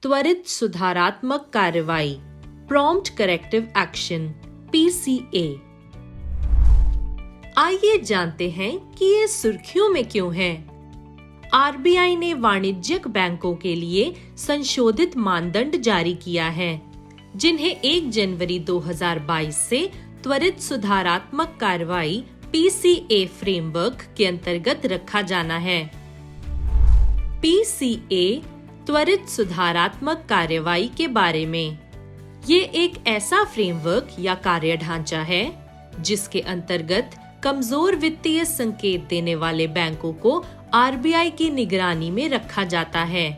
त्वरित सुधारात्मक कार्रवाई, प्रॉम्प्ट करेक्टिव एक्शन, PCA। आइए जानते हैं कि ये सुर्खियों में क्यों है। RBI ने वाणिज्यिक बैंकों के लिए संशोधित मानदंड जारी किया है, जिन्हें 1 जनवरी 2022 से त्वरित सुधारात्मक कार्रवाई PCA फ्रेमवर्क के अंतर्गत रखा जाना है। PCA त्वरित सुधारात्मक कार्रवाई के बारे में। ये एक ऐसा फ्रेमवर्क या कार्य ढांचा है जिसके अंतर्गत कमजोर वित्तीय संकेत देने वाले बैंकों को RBI की निगरानी में रखा जाता है।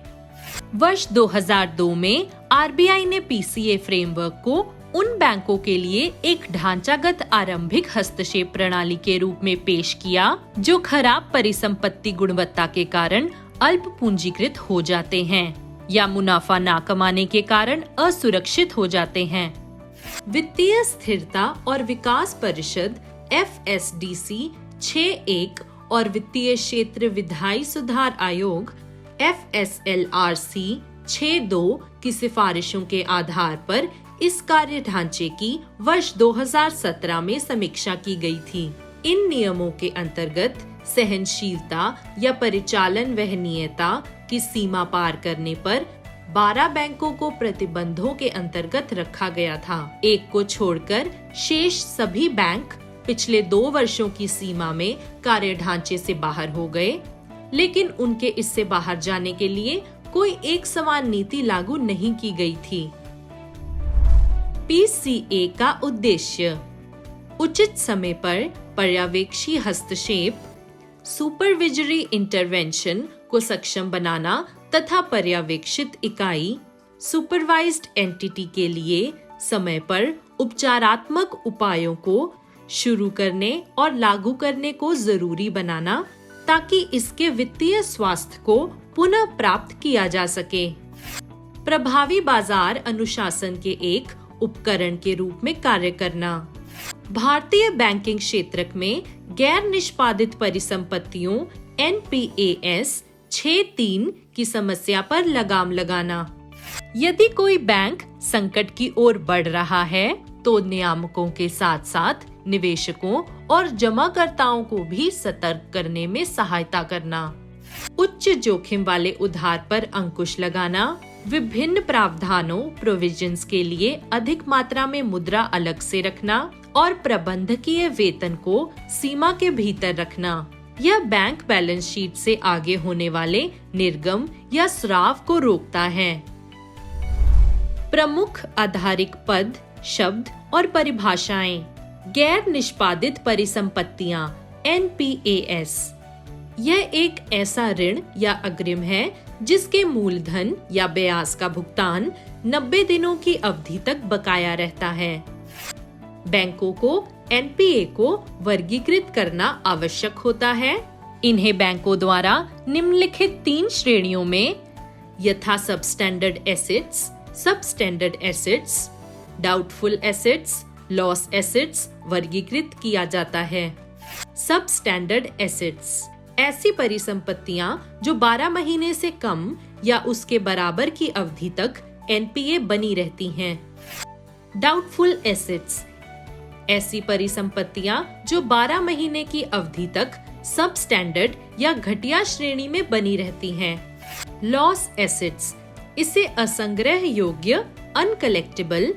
वर्ष 2002 में RBI ने PCA फ्रेमवर्क को उन बैंकों के लिए एक ढांचागत आरंभिक हस्तक्षेप प्रणाली के रूप में पेश किया जो खराब परिसंपत्ति गुणवत्ता के कारण अल्प पूंजीकृत हो जाते हैं या मुनाफा ना कमाने के कारण असुरक्षित हो जाते हैं। वित्तीय स्थिरता और विकास परिषद FSDC 6(1) और वित्तीय क्षेत्र विधायी सुधार आयोग FSLRC 6(2) की सिफारिशों के आधार पर इस कार्य ढांचे की वर्ष 2017 में समीक्षा की गई थी। इन नियमों के अंतर्गत सहनशीलता या परिचालन वहनीयता की सीमा पार करने पर 12 बैंकों को प्रतिबंधों के अंतर्गत रखा गया था। एक को छोड़कर शेष सभी बैंक पिछले 2 वर्षों की सीमा में कार्य ढांचे से बाहर हो गए, लेकिन उनके इससे बाहर जाने के लिए कोई एक समान नीति लागू नहीं की गई थी। PCA का उद्देश्य उचित समय पर पर्यवेक्षी हस्तक्षेप, सुपरविजरी इंटरवेंशन को सक्षम बनाना तथा पर्यवेक्षित इकाई सुपरवाइज्ड एंटिटी के लिए समय पर उपचारात्मक उपायों को शुरू करने और लागू करने को जरूरी बनाना ताकि इसके वित्तीय स्वास्थ्य को पुनः प्राप्त किया जा सके। प्रभावी बाजार अनुशासन के एक उपकरण के रूप में कार्य करना। भारतीय बैंकिंग क्षेत्र में गैर निष्पादित परिसंपत्तियों NPAS 6(3) की समस्या पर लगाम लगाना। यदि कोई बैंक संकट की ओर बढ़ रहा है तो नियामकों के साथ साथ निवेशकों और जमाकर्ताओं को भी सतर्क करने में सहायता करना। उच्च जोखिम वाले उधार पर अंकुश लगाना, विभिन्न प्रावधानों प्रोविजंस के लिए अधिक मात्रा में मुद्रा अलग से रखना और प्रबंधकीय वेतन को सीमा के भीतर रखना। यह बैंक बैलेंस शीट से आगे होने वाले निर्गम या स्राव को रोकता है। प्रमुख आधारिक पद, शब्द और परिभाषाएं। गैर निष्पादित परिसंपत्तियां NPAS। यह एक ऐसा ऋण या अग्रिम है जिसके मूलधन या ब्याज का भुगतान 90 दिनों की अवधि तक बकाया रहता है। बैंकों को NPA को वर्गीकृत करना आवश्यक होता है। इन्हें बैंकों द्वारा निम्नलिखित 3 श्रेणियों में यथा substandard assets, substandard assets, doubtful assets, loss assets वर्गीकृत किया जाता है। सबस्टैंडर्ड एसेट्स ऐसी परिसंपत्तियां जो 12 महीने से कम या उसके बराबर की अवधि तक NPA बनी रहती हैं। डाउटफुल एसेट्स ऐसी परिसंपत्तियां जो 12 महीने की अवधि तक सबस्टैंडर्ड या घटिया श्रेणी में बनी रहती हैं। लॉस एसेट्स इसे असंग्रह योग्य, अनकलेक्टेबल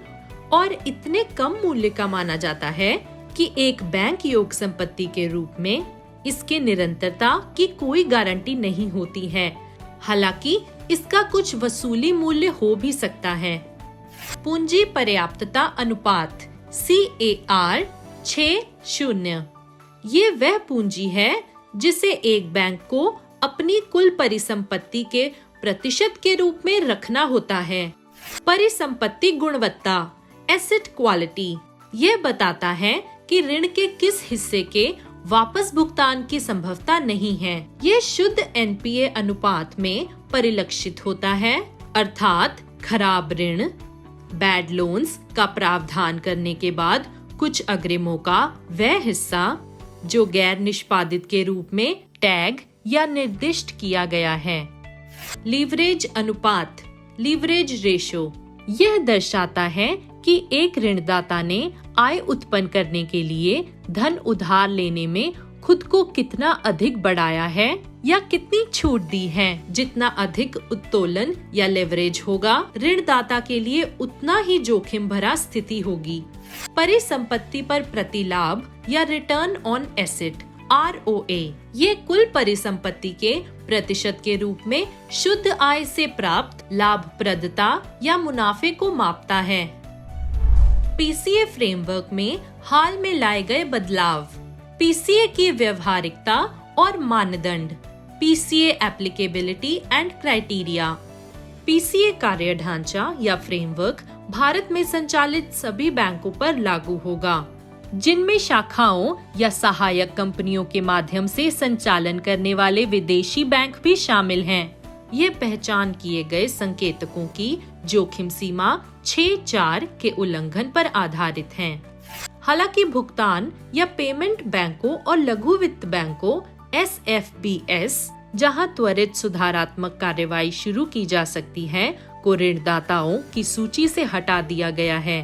और इतने कम मूल्य का माना जाता है कि एक बैंक योग संपत्ति के रूप में इसके निरंतरता की कोई गारंटी नहीं होती है, हालांकि इसका कुछ वसूली मूल्य हो भी सकता है। पूंजी पर्याप्तता अनुपात CAR 6:0 ये वह पूंजी है जिसे एक बैंक को अपनी कुल परिसंपत्ति के प्रतिशत के रूप में रखना होता है। परिसंपत्ति गुणवत्ता एसेट क्वालिटी ये बताता है कि ऋण के किस हिस्से के वापस भुगतान की संभवता नहीं है। ये शुद्ध NPA अनुपात में परिलक्षित होता है, अर्थात खराब ऋण, बैड लोन्स का प्रावधान करने के बाद कुछ अग्रिमों का वह हिस्सा जो गैर निष्पादित के रूप में टैग या निर्दिष्ट किया गया है। लीवरेज अनुपात लीवरेज रेशो। यह दर्शाता है कि एक ऋणदाता ने आय उत्पन्न करने के लिए धन उधार लेने में खुद को कितना अधिक बढ़ाया है या कितनी छूट दी है। जितना अधिक उत्तोलन या लेवरेज होगा, ऋणदाता के लिए उतना ही जोखिम भरा स्थिति होगी। परिसंपत्ति पर प्रतिलाभ या रिटर्न ऑन एसेट ROA ये कुल परिसंपत्ति के प्रतिशत के रूप में शुद्ध आय से प्राप्त लाभप्रदता या मुनाफे को मापता है। PCA फ्रेमवर्क में हाल में लाए गए बदलाव, PCA की व्यवहारिकता और मानदंड, PCA applicability and criteria. PCA कार्य ढांचा या फ्रेमवर्क भारत में संचालित सभी बैंकों पर लागू होगा, जिनमें शाखाओं या सहायक कंपनियों के माध्यम से संचालन करने वाले विदेशी बैंक भी शामिल हैं। ये पहचान किए गए संकेतकों की जोखिम सीमा 6.4 के उल्लंघन पर आधारित हैं। हालांकि भुगतान या पेमेंट बैंकों और लघु वित्त बैंकों SFBS, जहां त्वरित सुधारात्मक कार्रवाई शुरू की जा सकती है, को ऋणदाताओं की सूची से हटा दिया गया है।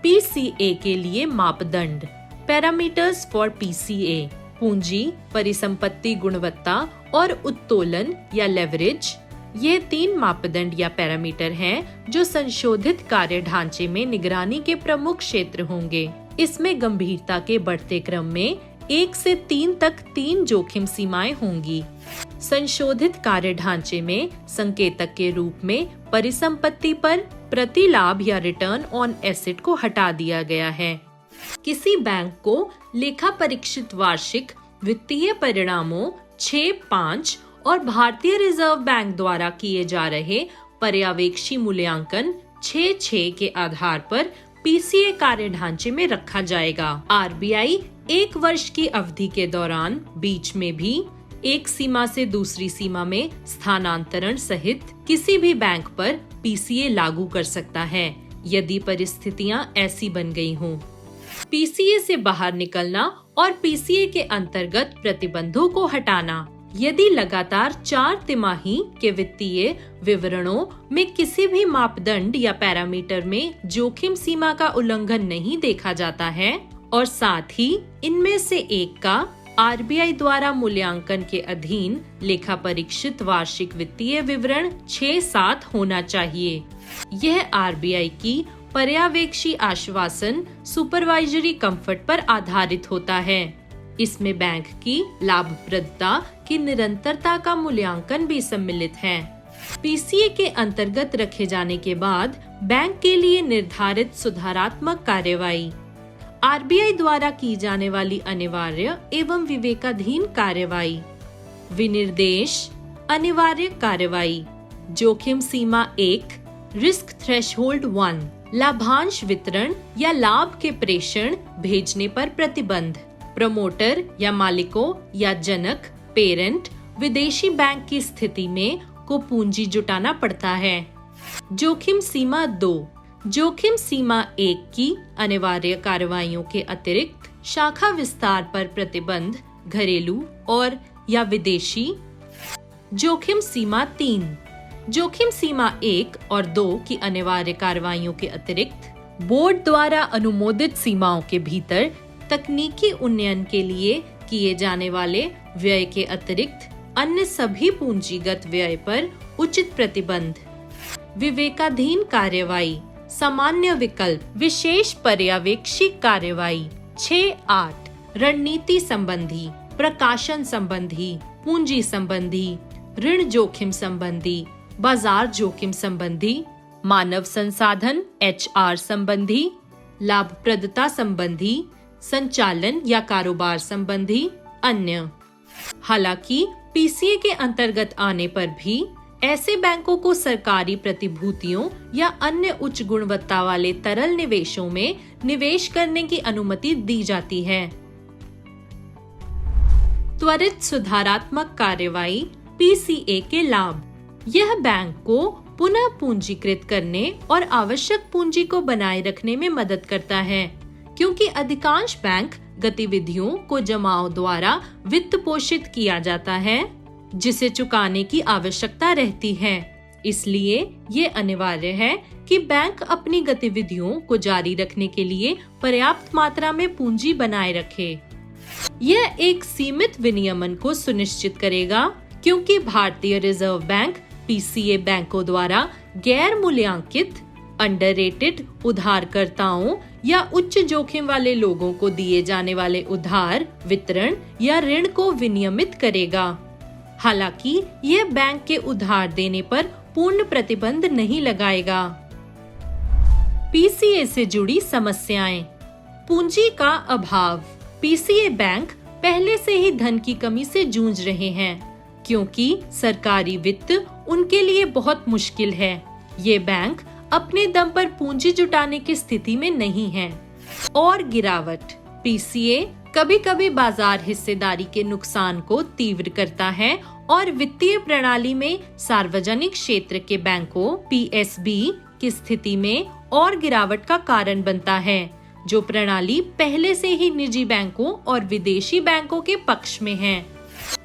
PCA के लिए मापदंड, पैरामीटर्स फॉर PCA, पूंजी, परिसंपत्ति गुणवत्ता और उत्तोलन या लेवरेज। ये 3 मापदंड या पैरामीटर हैं जो संशोधित कार्य ढांचे में निगरानी के प्रमुख क्षेत्र होंगे। इसमें गंभीरता के बढ़ते क्रम में 1 से 3 तक 3 जोखिम सीमाएं होंगी। संशोधित कार्य ढांचे में संकेतक के रूप में परिसंपत्ति पर प्रतिलाभ या रिटर्न ऑन एसेट को हटा दिया गया है। किसी बैंक को लेखा परीक्षित वार्षिक वित्तीय परिणामों 6-5 और भारतीय रिजर्व बैंक द्वारा किए जा रहे पर्यवेक्षी मूल्यांकन 6-6 के आधार पर PCA कार्य ढांचे में रखा जाएगा। RBI 1 वर्ष की अवधि के दौरान बीच में भी एक सीमा से दूसरी सीमा में स्थानांतरण सहित किसी भी बैंक पर PCA लागू कर सकता है, यदि परिस्थितियां ऐसी बन गई हों। PCA से बाहर निकलना और PCA के अंतर्गत प्रतिबंधों को हटाना। यदि लगातार 4 तिमाही के वित्तीय विवरणों में किसी भी मापदंड या पैरामीटर में जोखिम सीमा का उल्लंघन नहीं देखा जाता है और साथ ही इनमें से एक का RBI द्वारा मूल्यांकन के अधीन लेखा परीक्षित वार्षिक वित्तीय विवरण 6-7 होना चाहिए। यह RBI की पर्यवेक्षी आश्वासन सुपरवाइजरी कंफर्ट पर आधारित होता है। इसमें बैंक की लाभप्रदता की निरंतरता का मूल्यांकन भी सम्मिलित है। PCA के अंतर्गत रखे जाने के बाद बैंक के लिए निर्धारित सुधारात्मक कार्यवाही, RBI द्वारा की जाने वाली अनिवार्य एवं विवेकाधीन कार्यवाही, विनिर्देश, अनिवार्य कार्यवाही, जोखिम सीमा 1, रिस्क थ्रेशहोल्ड 1, लाभांश वितरण या लाभ के प्रेषण भेजने पर प्रतिबंध, प्रमोटर या मालिकों या जनक पेरेंट विदेशी बैंक की स्थिति में को पूंजी जुटाना पड़ता है। जोखिम सीमा 2, जोखिम सीमा 1 की अनिवार्य कार्रवाइयों के अतिरिक्त शाखा विस्तार पर प्रतिबंध घरेलू और या विदेशी। जोखिम सीमा 3, जोखिम सीमा 1 और 2 की अनिवार्य कार्रवाइयों के अतिरिक्त बोर्ड द्वारा अनुमोदित सीमाओं के भीतर तकनीकी उन्नयन के लिए किए जाने वाले व्यय के अतिरिक्त अन्य सभी पूंजीगत व्यय पर उचित प्रतिबंध। विवेकाधीन कार्यवाही, सामान्य विकल्प, विशेष पर्यवेक्षी कार्यवाही 6-8, रणनीति संबंधी, प्रकाशन संबंधी, पूंजी संबंधी, ऋण जोखिम संबंधी, बाजार जोखिम संबंधी, मानव संसाधन HR संबंधी, लाभप्रदता संबंधी, संचालन या कारोबार संबंधी, अन्य। हालांकि PCA के अंतर्गत आने पर भी ऐसे बैंकों को सरकारी प्रतिभूतियों या अन्य उच्च गुणवत्ता वाले तरल निवेशों में निवेश करने की अनुमति दी जाती है। त्वरित सुधारात्मक कार्यवाही PCA के लाभ, यह बैंक को पुनः पूंजीकृत करने और आवश्यक पूंजी को बनाए रखने में मदद करता है, क्योंकि अधिकांश बैंक गतिविधियों को जमाओं द्वारा वित्त पोषित किया जाता है, जिसे चुकाने की आवश्यकता रहती है। इसलिए ये अनिवार्य है कि बैंक अपनी गतिविधियों को जारी रखने के लिए पर्याप्त मात्रा में पूंजी बनाए रखे। यह एक सीमित विनियमन को सुनिश्चित करेगा, क्योंकि भारतीय रिजर्व बैंक पीसीए बैंकों द्वारा गैर मूल्यांकित, अंडररेटेड उधारकर्ताओं या उच्च जोखिम वाले लोगों को दिए जाने वाले उधार, वितरण या ऋण को विनियमित करेगा। हालांकि यह बैंक के उधार देने पर पूर्ण प्रतिबंध नहीं लगाएगा। पीसीए से जुड़ी समस्याएं। पूंजी का अभाव। पीसीए बैंक पहले से ही धन की कमी से जूझ रहे हैं, क्योंकि सरकारी वित्त उनके लिए बहुत मुश्किल है। ये बैंक अपने दम पर पूंजी जुटाने की स्थिति में नहीं है। और गिरावट। पीसीए कभी-कभी बाजार हिस्सेदारी के नुकसान को तीव्र करता है और वित्तीय प्रणाली में सार्वजनिक क्षेत्र के बैंकों पीएसबी की स्थिति में और गिरावट का कारण बनता है, जो प्रणाली पहले से ही निजी बैंकों और विदेशी बैंकों के पक्ष में है।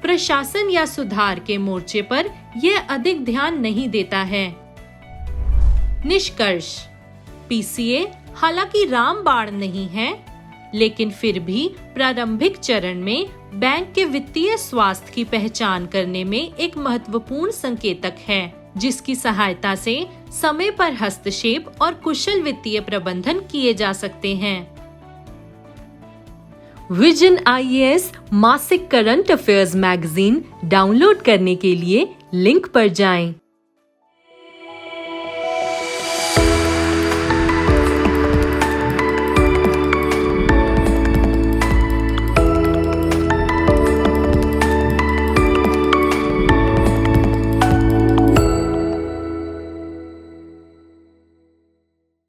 प्रशासन या सुधार के मोर्चे पर यह अधिक ध्यान नहीं देता है। निष्कर्ष। पीसीए हालांकि रामबाण नहीं है, लेकिन फिर भी प्रारंभिक चरण में बैंक के वित्तीय स्वास्थ्य की पहचान करने में एक महत्वपूर्ण संकेतक है, जिसकी सहायता से समय पर हस्तक्षेप और कुशल वित्तीय प्रबंधन किए जा सकते हैं। विजन आईएएस मासिक करंट अफेयर्स मैगजीन डाउनलोड करने के लिए लिंक पर जाएं।